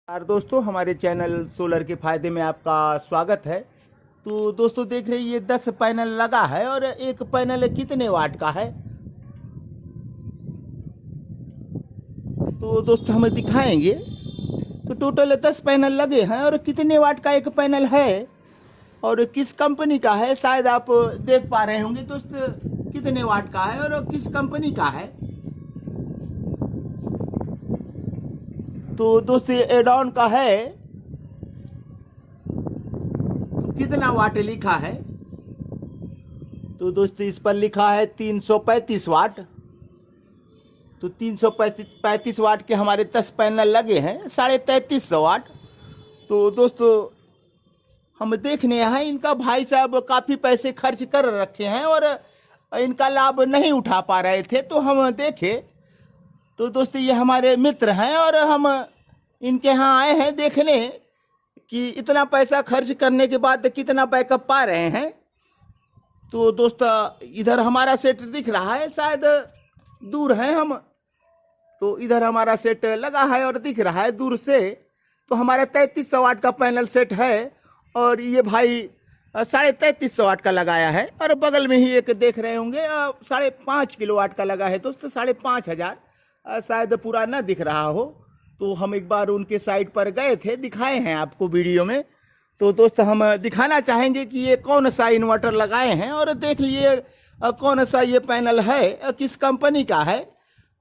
यार दोस्तों, हमारे चैनल सोलर के फ़ायदे में आपका स्वागत है। तो दोस्तों देख रहे हैं, ये 10 पैनल लगा है और एक पैनल कितने वाट का है तो दोस्तों हमें दिखाएंगे। तो टोटल 10 पैनल लगे हैं और कितने वाट का एक पैनल है और किस कंपनी का है, शायद आप देख पा रहे होंगे दोस्त कितने वाट का है और किस कंपनी का है। तो दोस्त ये एडॉन का है। तो कितना वाट लिखा है, तो दोस्त इस पर लिखा है 335 वाट। तो 335 वाट के हमारे 10 पैनल लगे हैं, 3350 वाट। तो दोस्तों हम देखने हैं, इनका भाई साहब काफ़ी पैसे खर्च कर रखे हैं और इनका लाभ नहीं उठा पा रहे थे। तो हम देखे, तो दोस्तों ये हमारे मित्र हैं और हम इनके यहाँ आए हैं देखने कि इतना पैसा खर्च करने के बाद कितना बैकअप पा रहे हैं। तो दोस्तों इधर हमारा सेट दिख रहा है, शायद दूर हैं हम, तो इधर हमारा सेट लगा है और दिख रहा है दूर से। तो हमारा 3300 वाट का पैनल सेट है और ये भाई 3350 वाट का लगाया है। और बगल में ही एक देख रहे होंगे 5.5 किलोवाट का लगा है दोस्तों, 5500, शायद पूरा ना दिख रहा हो। तो हम एक बार उनके साइट पर गए थे, दिखाए हैं आपको वीडियो में। तो दोस्त हम दिखाना चाहेंगे कि ये कौन सा इन्वर्टर लगाए हैं और देख लिए कौन सा ये पैनल है, किस कंपनी का है।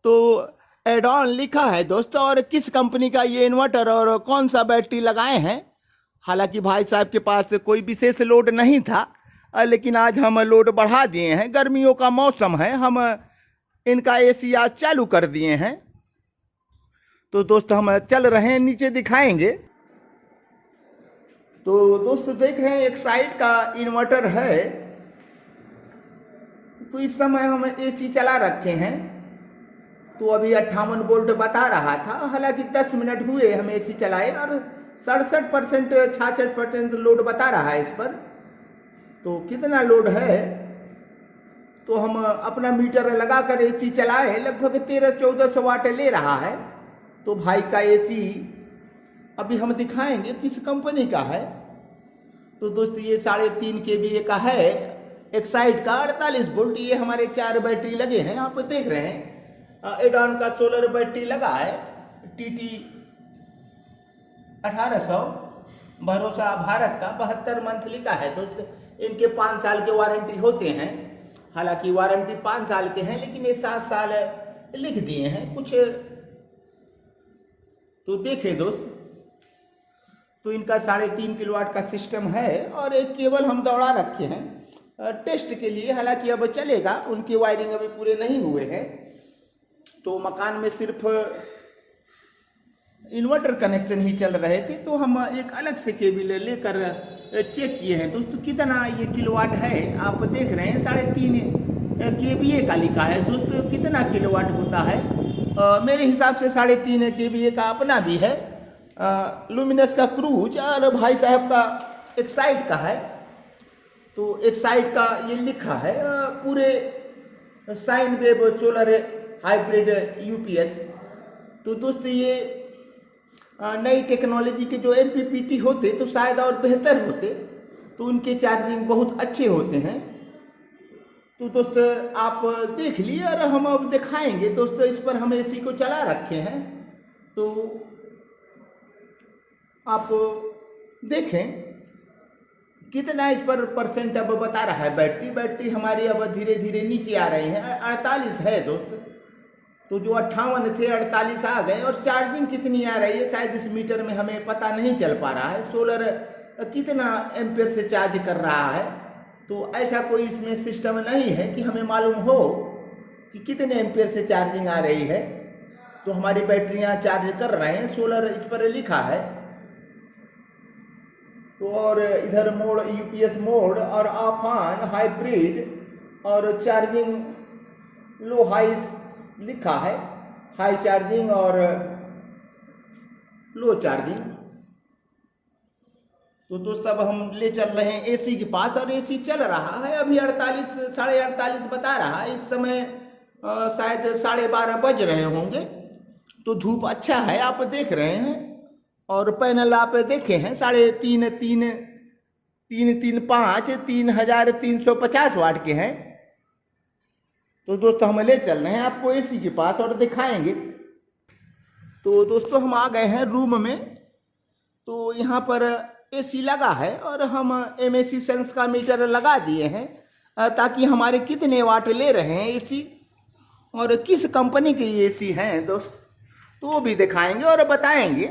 तो एडॉन लिखा है दोस्तों, और किस कंपनी का ये इन्वर्टर और कौन सा बैटरी लगाए हैं। हालांकि भाई साहब के पास कोई विशेष लोड नहीं था, लेकिन आज हम लोड बढ़ा दिए हैं। गर्मियों का मौसम है, हम इनका एसी आज चालू कर दिए हैं। तो दोस्त हम चल रहे हैं, नीचे दिखाएंगे। तो दोस्तों देख रहे हैं एक साइड का इन्वर्टर है। तो इस समय हम एसी चला रखे हैं। तो अभी 58 वोल्ट बता रहा था, हालांकि 10 मिनट हुए हम एसी चलाए और 67% 66% लोड बता रहा है इस पर। तो कितना लोड है, तो हम अपना मीटर लगा कर एसी चलाए, लगभग 1300-1400 वाट ले रहा है। तो भाई का एसी अभी हम दिखाएंगे किस कंपनी का है। तो दोस्त ये 3.5 kVA का है, एक साइड का 48 वोल्ट। ये हमारे 4 बैटरी लगे हैं, आप देख रहे हैं। एडॉन का सोलर बैटरी लगा है, TT 1800, भरोसा भारत का, 72 मंथली का है दोस्त। इनके 5 साल के वारंटी होते हैं। हालांकि वारंटी 5 साल के हैं, लेकिन ये 7 साल लिख दिए हैं कुछ। तो देखें दोस्त, तो इनका 3.5 किलोवाट का सिस्टम है और एक केबल हम दौड़ा रखे हैं टेस्ट के लिए। हालांकि अब चलेगा, उनकी वायरिंग अभी पूरे नहीं हुए हैं। तो मकान में सिर्फ इन्वर्टर कनेक्शन ही चल रहे थे। तो हम एक अलग से केबल लेकर चेक किए हैं दोस्तों कितना ये किलोवाट है। आप देख रहे हैं 3.5 kVA का लिखा है दोस्तों, कितना किलोवाट होता है। मेरे हिसाब से 3.5 kVA का अपना भी है, लुमिनस का क्रूज, और भाई साहब का एक साइड का है। तो एक साइड का ये लिखा है पूरे sine wave solar hybrid UPS। तो दोस्तों ये नई टेक्नोलॉजी के जो MPPT होते तो शायद और बेहतर होते, तो उनके चार्जिंग बहुत अच्छे होते हैं। तो दोस्त आप देख लिए और हम अब दिखाएंगे दोस्तों। इस पर हम एसी को चला रखे हैं, तो आप देखें कितना इस पर परसेंट अब बता रहा है। बैटरी हमारी अब धीरे धीरे नीचे आ रही है, 48 है दोस्त। तो जो 58 थे 48 आ गए। और चार्जिंग कितनी आ रही है शायद इस मीटर में हमें पता नहीं चल पा रहा है, सोलर कितना एम्पेयर से चार्ज कर रहा है। तो ऐसा कोई इसमें सिस्टम नहीं है कि हमें मालूम हो कि कितने एम्पेयर से चार्जिंग आ रही है। तो हमारी बैटरियां चार्ज कर रहे हैं, सोलर इस पर लिखा है। तो और इधर मोड UPS मोड और ऑफ ऑन हाइब्रिड और चार्जिंग लो हाई लिखा है, हाई चार्जिंग और लो चार्जिंग। तो दोस्तों अब हम ले चल रहे हैं एसी के पास और एसी चल रहा है। अभी 48 बता रहा है। इस समय शायद 12:30 बज रहे होंगे। तो धूप अच्छा है, आप देख रहे हैं। और पैनल आप देखे हैं 3,350 वाट के हैं। तो दोस्तों हम ले चल रहे हैं आपको एसी के पास और दिखाएंगे। तो दोस्तों हम आ गए हैं रूम में। तो यहाँ पर एसी लगा है और हम एमएसी सेंस का मीटर लगा दिए हैं ताकि हमारे कितने वाट ले रहे हैं एसी और किस कंपनी के एसी हैं दोस्त, तो वो भी दिखाएंगे और बताएंगे।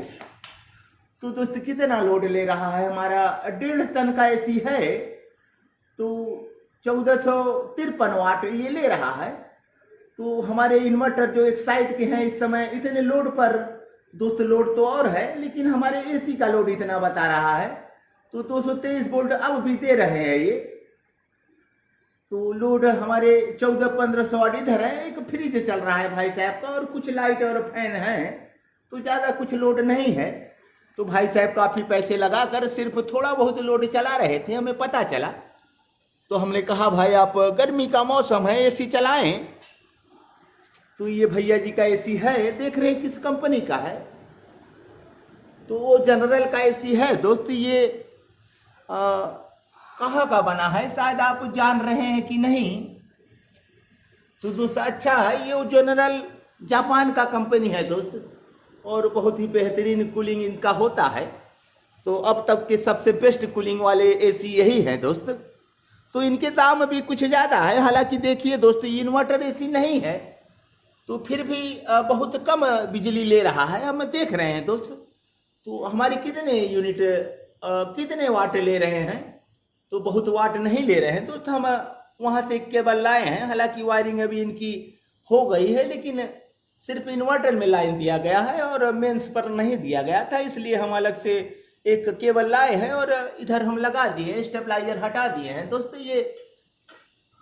तो दोस्त कितना लोड ले रहा है हमारा 1.5 टन का एसी है तो 1453 वाट ये ले रहा है। तो हमारे इन्वर्टर जो एक साइड के हैं इस समय इतने लोड पर दोस्त, लोड तो और है लेकिन हमारे एसी का लोड इतना बता रहा है। तो 223 वोल्ट अब भी दे रहे हैं ये। तो लोड हमारे 1400-1500 वाट इधर है। एक फ्रिज चल रहा है भाई साहब का और कुछ लाइट और फैन है, तो ज़्यादा कुछ लोड नहीं है। तो भाई साहब काफ़ी पैसे लगाकर सिर्फ थोड़ा बहुत लोड चला रहे थे, हमें पता चला। तो हमने कहा भाई आप गर्मी का मौसम है एसी चलाएं। तो ये भैया जी का एसी है, देख रहे हैं किस कंपनी का है। तो वो जनरल का एसी है दोस्त। ये कहाँ का बना है शायद आप जान रहे हैं कि नहीं। तो दोस्त अच्छा है, ये जनरल जापान का कंपनी है दोस्त और बहुत ही बेहतरीन कूलिंग इनका होता है। तो अब तक के सबसे बेस्ट कूलिंग वाले एसी यही है दोस्त। तो इनके दाम भी कुछ ज़्यादा है। हालांकि देखिए दोस्त इन्वर्टर एसी नहीं है तो फिर भी बहुत कम बिजली ले रहा है, हम देख रहे हैं दोस्त। तो हमारे कितने यूनिट कितने वाट ले रहे हैं, तो बहुत वाट नहीं ले रहे हैं दोस्त। हम वहाँ से केबल लाए हैं, हालांकि वायरिंग अभी इनकी हो गई है लेकिन सिर्फ इन्वर्टर में लाइन दिया गया है और मेंस पर नहीं दिया गया था, इसलिए हम अलग से एक केबल लाए हैं और इधर हम लगा दिए, स्टेबलाइजर हटा दिए हैं दोस्त। ये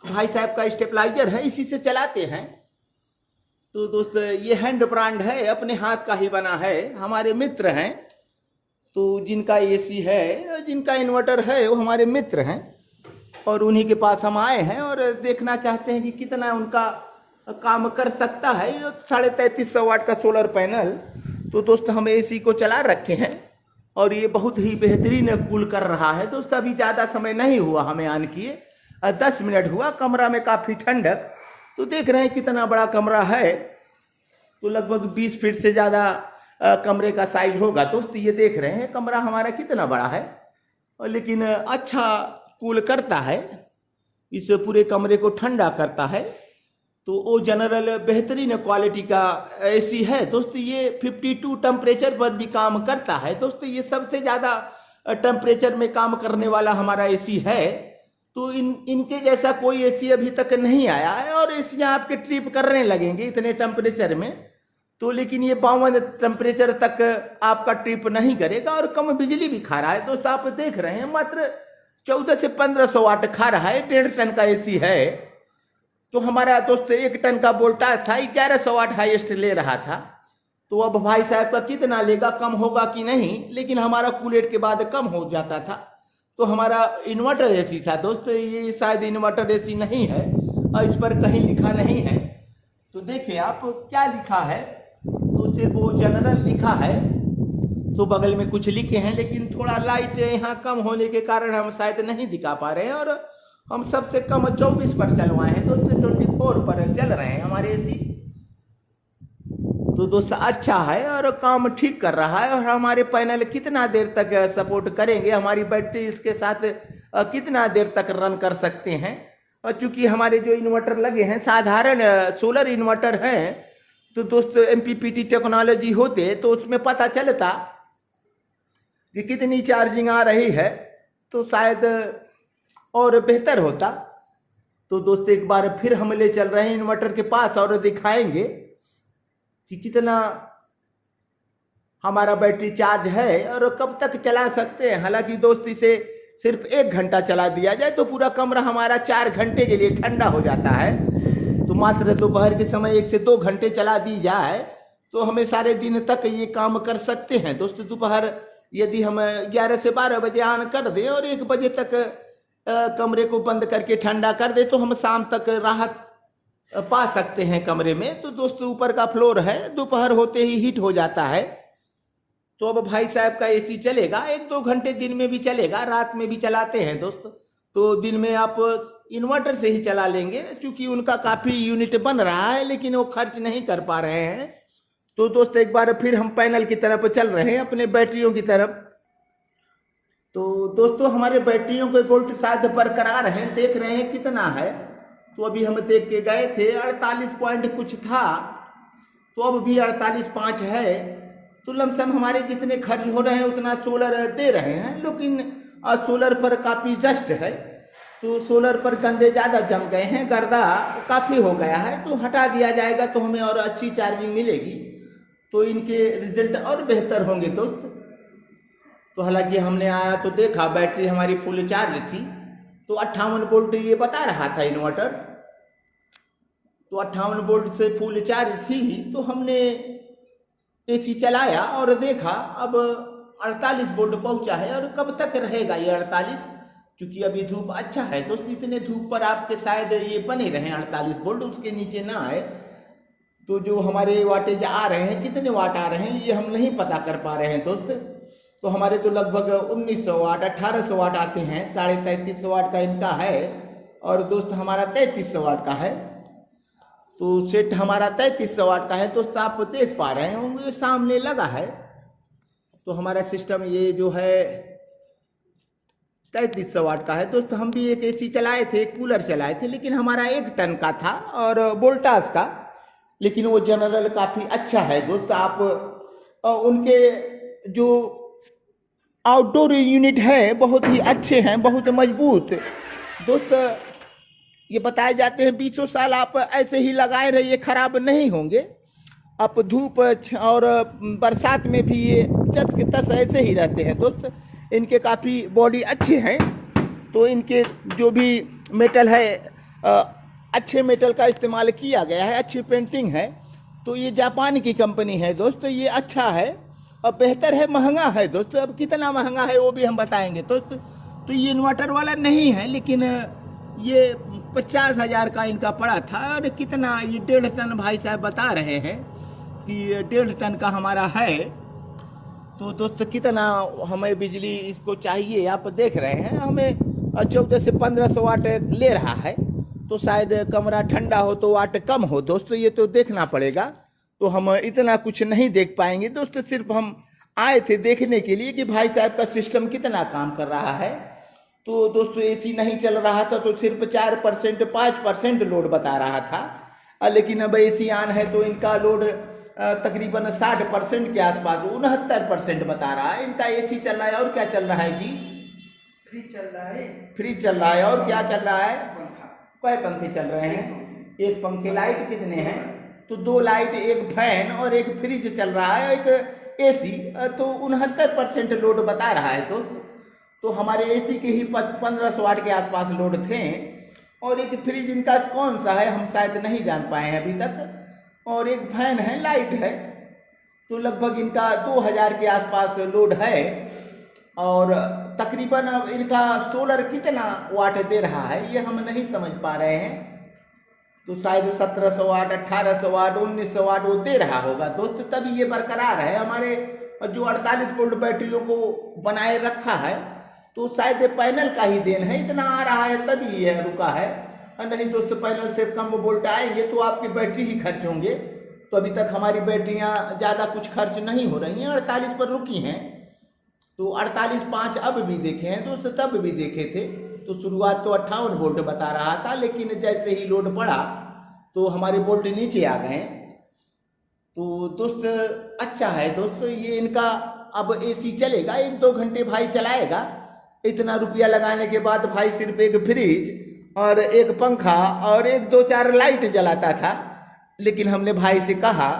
भाई साहब का स्टेबलाइजर है, इसी से चलाते हैं। तो दोस्त ये हैंड ब्रांड है, अपने हाथ का ही बना है। हमारे मित्र हैं तो जिनका एसी है, जिनका इन्वर्टर है वो हमारे मित्र हैं और उन्हीं के पास हम आए हैं और देखना चाहते हैं कि कितना उनका काम कर सकता है। 3350 वाट का सोलर पैनल। तो दोस्त हम एसी को चला रखे हैं और ये बहुत ही बेहतरीन कूल कर रहा है दोस्त। अभी ज़्यादा समय नहीं हुआ हमें ऑन किए, 10 मिनट हुआ। कमरा में काफ़ी ठंडक। तो देख रहे हैं कितना बड़ा कमरा है, तो लगभग 20 फीट से ज़्यादा कमरे का साइज होगा दोस्त। ये देख रहे हैं कमरा हमारा कितना बड़ा है और लेकिन अच्छा कूल करता है, इस पूरे कमरे को ठंडा करता है। तो वो जनरल बेहतरीन क्वालिटी का एसी है दोस्त। ये 52 टेम्परेचर पर भी काम करता है दोस्त। ये सबसे ज़्यादा टेम्परेचर में काम करने वाला हमारा एसी है। तो इनके जैसा कोई एसी अभी तक नहीं आया है और एसियाँ आपके ट्रिप करने लगेंगे इतने टेम्परेचर में। तो लेकिन ये 52 टेम्परेचर तक आपका ट्रिप नहीं करेगा और कम बिजली भी खा रहा है दोस्त। आप देख रहे हैं मात्र 1400 से 1500 वाट खा रहा है। 1.5 टन का एसी है। तो हमारा दोस्त 1 टन का वोल्टेज था, 1100 वाट हाईएस्ट ले रहा था। तो अब भाई साहब का कितना लेगा, कम होगा कि नहीं, लेकिन हमारा कूलेट के बाद कम हो जाता था। तो हमारा इन्वर्टर एसी था दोस्त। ये शायद इन्वर्टर एसी नहीं है और इस पर कहीं लिखा नहीं है। तो देखिए आप क्या लिखा है, तो सिर्फ वो जनरल लिखा है। तो बगल में कुछ लिखे हैं लेकिन थोड़ा लाइट यहाँ कम होने के कारण हम शायद नहीं दिखा पा रहे हैं और हम सबसे कम 24 पर चलवाए हैं दोस्त। 24 पर चल रहे हैं हमारे एसी। तो दोस्त अच्छा है और काम ठीक कर रहा है। और हमारे पैनल कितना देर तक सपोर्ट करेंगे, हमारी बैटरी इसके साथ कितना देर तक रन कर सकते हैं। और चूंकि हमारे जो इन्वर्टर लगे हैं साधारण सोलर इन्वर्टर हैं, तो दोस्त MPPT टेक्नोलॉजी होते तो उसमें पता चलता कि कितनी चार्जिंग आ रही है, तो शायद और बेहतर होता। तो दोस्त एक बार फिर हम ले चल रहे हैं इन्वर्टर के पास और दिखाएंगे कि कितना हमारा बैटरी चार्ज है और कब तक चला सकते हैं। हालांकि दोस्त इसे सिर्फ 1 घंटा चला दिया जाए तो पूरा कमरा हमारा 4 घंटे के लिए ठंडा हो जाता है। तो मात्र दोपहर के समय 1 से 2 घंटे चला दी जाए तो हमें सारे दिन तक ये काम कर सकते हैं दोस्त। दोपहर यदि हम 11 से 12 बजे ऑन कर दें और 1 बजे तक कमरे को बंद करके ठंडा कर दे तो हम शाम तक राहत पा सकते हैं कमरे में। तो दोस्तों ऊपर का फ्लोर है, दोपहर होते ही हीट हो जाता है। तो अब भाई साहब का एसी चलेगा 1-2 घंटे, दिन में भी चलेगा, रात में भी चलाते हैं दोस्त। तो दिन में आप इन्वर्टर से ही चला लेंगे, क्योंकि उनका काफ़ी यूनिट बन रहा है लेकिन वो खर्च नहीं कर पा रहे हैं। तो दोस्त एक बार फिर हम पैनल की तरफ चल रहे हैं, अपने बैटरियों की तरफ। तो दोस्तों हमारे बैटरियों के वोल्ट शायद बरकरार हैं, देख रहे हैं कितना है। तो अभी हम देख के गए थे 48 पॉइंट कुछ था, तो अब भी 48.5 है। तो लमसम हमारे जितने खर्च हो रहे हैं उतना सोलर दे रहे हैं, लेकिन सोलर पर काफ़ी जस्ट है। तो सोलर पर गंदे ज़्यादा जम गए हैं, गर्दा काफ़ी हो गया है, तो हटा दिया जाएगा तो हमें और अच्छी चार्जिंग मिलेगी, तो इनके रिजल्ट और बेहतर होंगे दोस्त। तो हालांकि हमने आया तो देखा बैटरी हमारी फुल चार्ज थी, तो 58 वोल्ट ये बता रहा था इन्वर्टर। तो 58 वोल्ट से फुल चार्ज थी, तो हमने एसी चलाया और देखा अब 48 वोल्ट पहुंचा है। और कब तक रहेगा ये 48, क्योंकि अभी धूप अच्छा है दोस्त, इतने धूप पर आपके शायद ये बने रहें 48 वोल्ट, उसके नीचे ना आए। तो जो हमारे वाटेज आ रहे हैं, कितने वाट आ रहे हैं ये हम नहीं पता कर पा रहे हैं दोस्त। तो हमारे तो लगभग 1900 वाट 1800 वाट आते हैं, 3350 वाट का इनका है, और दोस्त हमारा 3300 वाट का है। तो सेट हमारा 3300 वाट का है दोस्त, आप देख पा रहे होंगे सामने लगा है। तो हमारा सिस्टम ये जो है 3300 वाट का है दोस्त। हम भी एक एसी चलाए थे, कूलर चलाए थे, लेकिन हमारा 1 टन का था और वोल्टास का, लेकिन वो जनरल काफ़ी अच्छा है दोस्त। आप उनके जो आउटडोर यूनिट है बहुत ही अच्छे हैं, बहुत मजबूत दोस्त। ये बताए जाते हैं 20 साल आप ऐसे ही लगाए रहिए, खराब नहीं होंगे। आप धूप और बरसात में भी ये जस के तस ऐसे ही रहते हैं दोस्त। इनके काफ़ी बॉडी अच्छे हैं, तो इनके जो भी मेटल है अच्छे मेटल का इस्तेमाल किया गया है, अच्छी पेंटिंग है। तो ये जापान की कंपनी है दोस्त, ये अच्छा है और बेहतर है, महंगा है दोस्त। अब कितना महंगा है वो भी हम बताएंगे दोस्त। तो ये इन्वर्टर वाला नहीं है, लेकिन ये 50,000 का इनका पड़ा था। और कितना ये 1.5 टन भाई साहब बता रहे हैं कि 1.5 टन का हमारा है। तो दोस्त कितना हमें बिजली इसको चाहिए आप देख रहे हैं, हमें 1400 से 1500 वाट ले रहा है। तो शायद कमरा ठंडा हो तो वाट कम हो दोस्त, ये तो देखना पड़ेगा। तो हम इतना कुछ नहीं देख पाएंगे दोस्त, सिर्फ हम आए थे देखने के लिए कि भाई साहब का सिस्टम कितना काम कर रहा है। तो दोस्तों एसी नहीं चल रहा था, तो सिर्फ 4% 5% लोड बता रहा था, लेकिन अब एसी ऑन है तो इनका लोड तकरीबन 60% के आसपास 69% बता रहा है। इनका एसी चल रहा है। और क्या चल रहा है जी? फ्रिज चल रहा है। फ्रिज चल रहा है। और क्या चल रहा है? पंखा। कई पंखे चल रहे हैं? एक पंखे। लाइट कितने हैं? तो 2 लाइट, एक फैन और एक फ्रिज चल रहा है, एक एसी। तो 69% लोड बता रहा है दोस्त। तो हमारे एसी के ही 1500 वाट के आसपास लोड थे। और एक फ्रिज इनका कौन सा है हम शायद नहीं जान पाए हैं अभी तक। और एक फैन है, लाइट है। तो लगभग इनका 2000 के आसपास लोड है। और तकरीबन अब इनका सोलर कितना वाट दे रहा है ये हम नहीं समझ पा रहे हैं। तो शायद 1700 वाट 1800 वाट 1900 वाट वो दे रहा होगा दोस्त, तभी ये बरकरार है। हमारे जो 48 वोल्ट बैटरियों को बनाए रखा है, तो शायद पैनल का ही देन है, इतना आ रहा है तभी यह रुका है। और नहीं दोस्त, पैनल से कम वोल्ट आएंगे तो आपकी बैटरी ही खर्च होंगे। तो अभी तक हमारी बैटरियां ज़्यादा कुछ खर्च नहीं हो रही हैं, 48 पर रुकी हैं। तो 48.5 अब भी देखे हैं दोस्त, तब भी देखे थे। तो शुरुआत तो 58 वोल्ट बता रहा था, लेकिन जैसे ही लोड पड़ा तो हमारे वोल्ट नीचे आ गए। तो दोस्त अच्छा है दोस्त, ये इनका अब एसी चलेगा 1-2 घंटे भाई चलाएगा। इतना रुपया लगाने के बाद भाई सिर्फ एक फ्रिज और एक पंखा और 1-2-4 लाइट जलाता था। लेकिन हमने भाई से कहा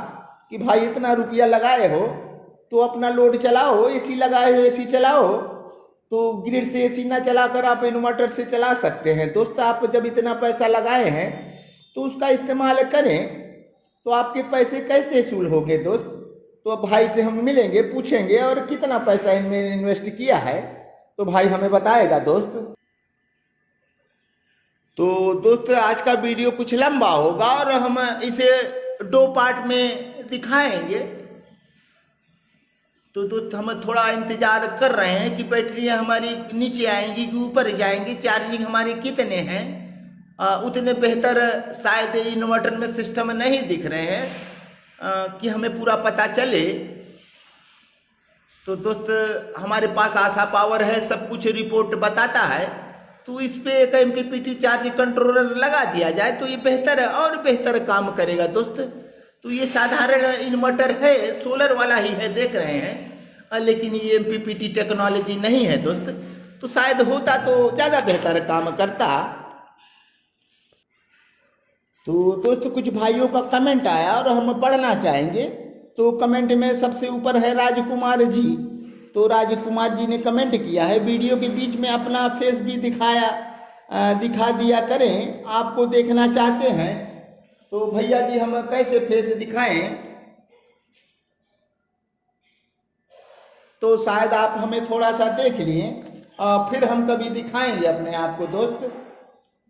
कि भाई इतना रुपया लगाए हो तो अपना लोड चलाओ, एसी लगाए हो एसी चलाओ। तो ग्रिड से एसी ना चलाकर आप इन्वर्टर से चला सकते हैं दोस्त। आप जब इतना पैसा लगाए हैं तो उसका इस्तेमाल करें, तो आपके पैसे कैसे वसूल होंगे दोस्त। तो अब भाई से हम मिलेंगे, पूछेंगे और कितना पैसा इनमें इन्वेस्ट किया है तो भाई हमें बताएगा दोस्त। तो दोस्त आज का वीडियो कुछ लंबा होगा और हम इसे 2 पार्ट में दिखाएंगे। तो दोस्त हम थोड़ा इंतजार कर रहे हैं कि बैटरियाँ हमारी नीचे आएंगी कि ऊपर जाएंगी, चार्जिंग हमारे कितने हैं। उतने बेहतर शायद इन्वर्टर में सिस्टम नहीं दिख रहे हैं कि हमें पूरा पता चले। तो दोस्त हमारे पास आशा पावर है, सब कुछ रिपोर्ट बताता है, तो इस पे एक MPPT चार्ज कंट्रोलर लगा दिया जाए तो ये बेहतर और बेहतर काम करेगा दोस्त। तो ये साधारण इन्वर्टर है, सोलर वाला ही है, देख रहे हैं, लेकिन ये MPPT टेक्नोलॉजी नहीं है दोस्त। तो शायद होता तो ज़्यादा बेहतर काम करता। तो दोस्त कुछ भाइयों का कमेंट आया और हम पढ़ना चाहेंगे। तो कमेंट में सबसे ऊपर है राजकुमार जी। तो राजकुमार जी ने कमेंट किया है, वीडियो के बीच में अपना फेस भी दिखा दिया करें, आपको देखना चाहते हैं। तो भैया जी हम कैसे फेस दिखाएं? तो शायद आप हमें थोड़ा सा देख लिए, फिर हम कभी दिखाएंगे अपने आप को दोस्त।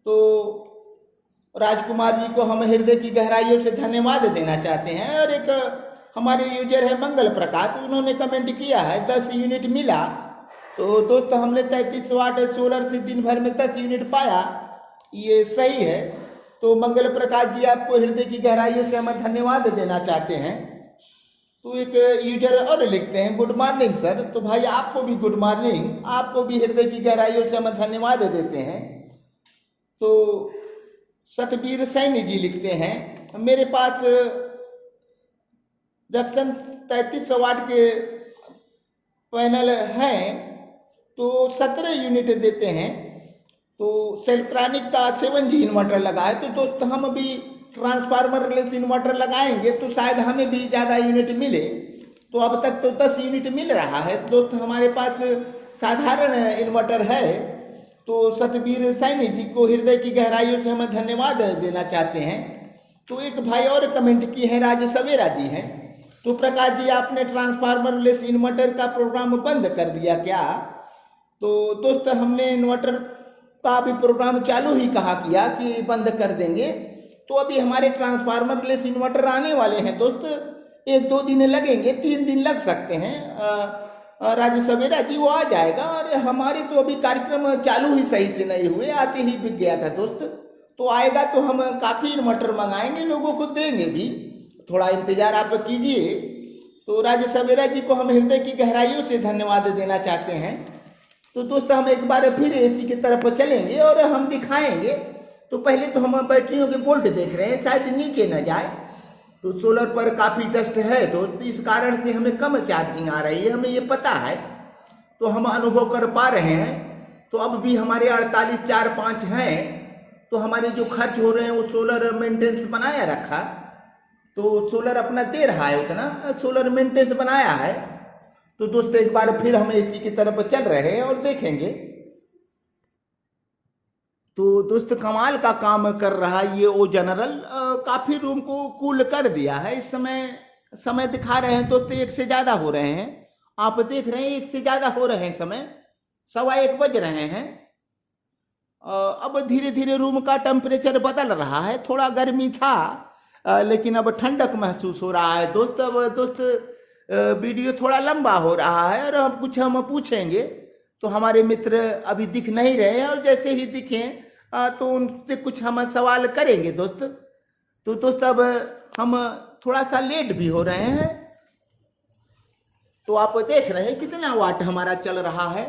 तो राजकुमार जी को हम हृदय की गहराइयों से धन्यवाद देना चाहते हैं। और एक हमारे यूजर है मंगल प्रकाश, उन्होंने कमेंट किया है 10 यूनिट मिला। तो दोस्त हमने 33 वाट सोलर से दिन भर में 10 यूनिट पाया, ये सही है। तो मंगल प्रकाश जी आपको हृदय की गहराइयों से हम धन्यवाद देना चाहते हैं। तो एक यूजर और लिखते हैं गुड मॉर्निंग सर। तो भाई आपको भी गुड मॉर्निंग, आपको भी हृदय की गहराइयों से हम धन्यवाद देते हैं। तो सतबीर सैनी जी लिखते हैं मेरे पास जंक्शन 3300 वाट के पैनल हैं, तो 17 यूनिट देते हैं। तो सेल्ट्रॉनिक का 7G इन्वर्टर लगा है। तो दोस्त हम भी ट्रांसफार्मर लेस इन्वर्टर लगाएंगे तो शायद हमें भी ज़्यादा यूनिट मिले। तो अब तक तो 10 यूनिट मिल रहा है दोस्त, हमारे पास साधारण इन्वर्टर है। तो सतबीर सैनी जी को हृदय की गहराइयों से हम धन्यवाद देना चाहते हैं। तो एक भाई और कमेंट की है, राज सवेरा जी हैं। तो प्रकाश जी आपने ट्रांसफार्मर लेस इन्वर्टर का प्रोग्राम बंद कर दिया क्या? तो दोस्त हमने इन्वर्टर का भी प्रोग्राम चालू ही कहा किया कि बंद कर देंगे। तो अभी हमारे ट्रांसफार्मर लेस इन्वर्टर आने वाले हैं दोस्त, 1-2 दिन लगेंगे, 3 दिन लग सकते हैं। राज सवेरा जी वो आ जाएगा। और हमारे तो अभी कार्यक्रम चालू ही सही से नहीं हुए, आते ही बिक गया था दोस्त। तो आएगा तो हम काफ़ी इन्वर्टर मंगाएंगे, लोगों को देंगे भी, थोड़ा इंतज़ार आप कीजिए। तो राज सवेरा जी को हम हृदय की गहराइयों से धन्यवाद देना चाहते हैं। तो दोस्त हम एक बार फिर AC की तरफ चलेंगे और हम दिखाएंगे। तो पहले तो हम बैटरियों के वोल्ट देख रहे हैं, शायद नीचे न जाए। तो सोलर पर काफ़ी डस्ट है दोस्त, इस कारण से हमें कम चार्जिंग आ रही है, हमें ये पता है। तो हम अनुभव कर पा रहे हैं। तो अब भी हमारे 48,405 हैं। तो हमारे जो खर्च हो रहे हैं वो सोलर मेंटेनेंस बनाया रखा, तो सोलर अपना दे रहा है, उतना सोलर मेंटेनेंस बनाया है। तो दोस्त एक बार फिर हम AC की तरफ चल रहे हैं और देखेंगे। तो दोस्त कमाल का काम कर रहा है ये O जनरल, काफ़ी रूम को कूल कर दिया है। इस समय दिखा रहे हैं दोस्त 1 से ज़्यादा हो रहे हैं, आप देख रहे हैं 1 से ज़्यादा हो रहे हैं, समय 1:15 बज रहे हैं। अब धीरे धीरे रूम का टेम्परेचर बदल रहा है, थोड़ा गर्मी था लेकिन अब ठंडक महसूस हो रहा है दोस्त। अब दोस्त वीडियो थोड़ा लंबा हो रहा है और अब कुछ हम पूछेंगे। तो हमारे मित्र अभी दिख नहीं रहे हैं और जैसे ही दिखें तो उनसे कुछ हम सवाल करेंगे दोस्त। तो दोस्त अब हम थोड़ा सा लेट भी हो रहे हैं। तो आप देख रहे हैं कितना वाट हमारा चल रहा है।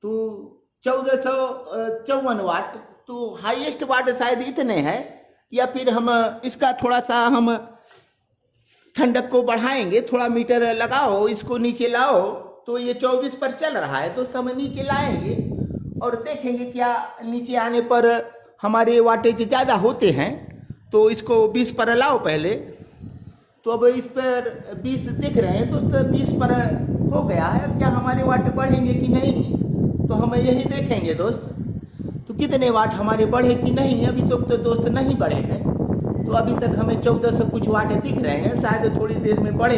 तो 1454 वाट। तो हाईएस्ट वाट शायद इतने हैं, या फिर हम इसका थोड़ा सा हम ठंडक को बढ़ाएंगे, थोड़ा मीटर लगाओ, इसको नीचे लाओ। तो ये 24 पर चल रहा है दोस्त, हम नीचे लाएंगे और देखेंगे क्या नीचे आने पर हमारे वाटेज ज़्यादा होते हैं। तो इसको 20 पर लाओ पहले। तो अब इस पर 20 दिख रहे हैं दोस्त, 20 पर हो गया है। क्या हमारे वाट बढ़ेंगे कि नहीं, तो हम यही देखेंगे दोस्त। तो कितने वाट हमारे बढ़े कि नहीं, अभी तक तो दोस्त नहीं बढ़े हैं। तो अभी तक हमें 1400 कुछ वाट दिख रहे हैं, शायद थोड़ी देर में बढ़े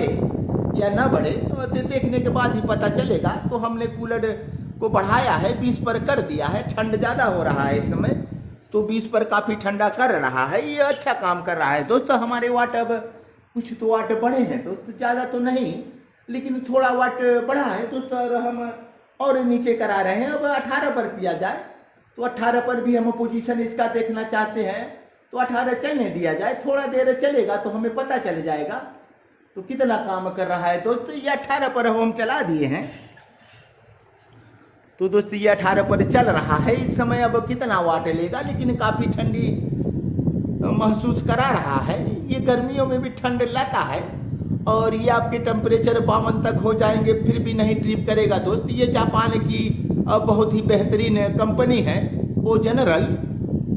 या ना बढ़े, और देखने के बाद ही पता चलेगा। तो हमने कूलर को बढ़ाया है, 20 पर कर दिया है। ठंड ज़्यादा हो रहा है इस समय, तो 20 पर काफ़ी ठंडा कर रहा है, ये अच्छा काम कर रहा है दोस्तों। हमारे वाट अब कुछ तो वाट बढ़े हैं दोस्त, ज़्यादा तो नहीं, लेकिन थोड़ा वाट बढ़ा है दोस्त। और हम और नीचे करा रहे हैं। अब 18 पर किया जाए तो 18 पर भी हम पोजीशन इसका देखना चाहते हैं, तो 18 चलने दिया जाए। थोड़ा देर चलेगा तो हमें पता चल जाएगा तो कितना काम कर रहा है दोस्त। ये 18 पर हम चला दिए हैं, तो दोस्त ये 18 पर चल रहा है इस समय। अब कितना वाट लेगा, लेकिन काफ़ी ठंडी महसूस करा रहा है। ये गर्मियों में भी ठंड लाता है, और ये आपके टेम्परेचर 52 तक हो जाएंगे फिर भी नहीं ट्रिप करेगा दोस्त। ये जापान की बहुत ही बेहतरीन कंपनी है वो जनरल,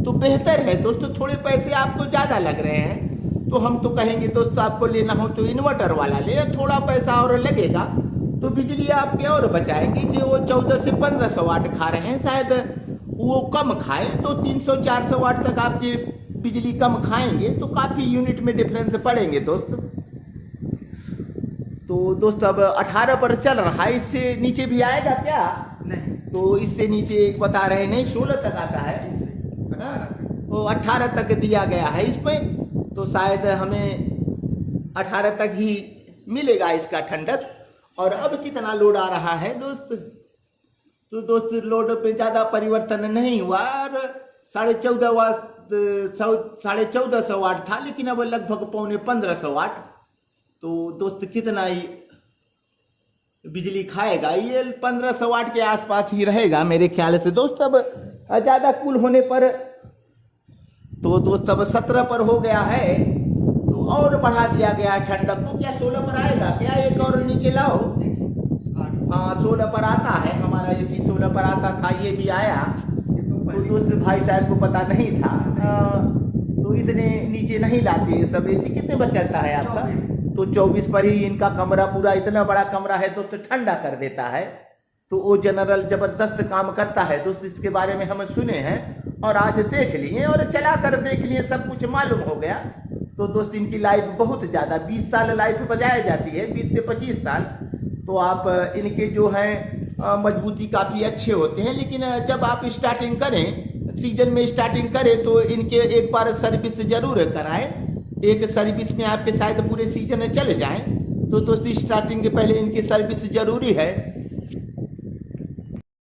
तो बेहतर है दोस्त। थोड़े पैसे आपको ज़्यादा लग रहे हैं तो हम तो कहेंगे दोस्त आपको लेना हो तो इन्वर्टर वाला ले, थोड़ा पैसा और लगेगा तो बिजली आपके और बचाएंगी। जो वो 1400 से 1500 वाट खा रहे हैं शायद वो कम खाए, तो 300-400 वाट तक आपकी बिजली कम खाएंगे, तो काफ़ी यूनिट में डिफरेंस पड़ेंगे दोस्त। तो दोस्त अब 18 पर चल रहा है, इससे नीचे भी आएगा क्या? नहीं, तो इससे नीचे एक बता रहे नहीं 16 तक आता है, वो 18 तक दिया गया है इसमें, तो शायद हमें 18 तक ही मिलेगा इसका ठंडक। और अब कितना लोड आ रहा है दोस्त? तो दोस्त लोड पे ज़्यादा परिवर्तन नहीं हुआ, और 1450 वाट था, लेकिन अब लगभग 1500 वाट। तो दोस्त कितना ही बिजली खाएगा? ये 1500 वाट के आसपास ही रहेगा मेरे ख्याल से दोस्त। अब ज़्यादा कूल होने पर तो दोस्त अब 17 पर हो गया है, तो और बढ़ा दिया गया है ठंडक को। क्या 16 पर आएगा क्या? एक और नीचे लाओ। हाँ 16 पर आता है, हमारा एसी 16 पर आता था, ये भी आया। तो दोस्त भाई साहब को पता नहीं था, तो इतने नीचे नहीं लाते सब। एसी कितने पर चलता है आपका? 24। तो 24 पर ही इनका कमरा, पूरा इतना बड़ा कमरा है दोस्त, ठंडा कर देता है। तो वो जनरल ज़बरदस्त काम करता है दोस्त, इसके बारे में हम सुने हैं और आज देख लिए और चला कर देख लिए, सब कुछ मालूम हो गया। तो दोस्त इनकी लाइफ बहुत ज़्यादा 20 साल लाइफ बजाई जाती है, 20 से 25 साल। तो आप इनके जो हैं मजबूती काफ़ी अच्छे होते हैं। लेकिन जब आप स्टार्टिंग करें, सीजन में स्टार्टिंग करें, तो इनके एक बार सर्विस ज़रूर कराएं। एक सर्विस में आपके शायद पूरे सीजन चले जाएं, तो दोस्त स्टार्टिंग के पहले इनकी सर्विस ज़रूरी है।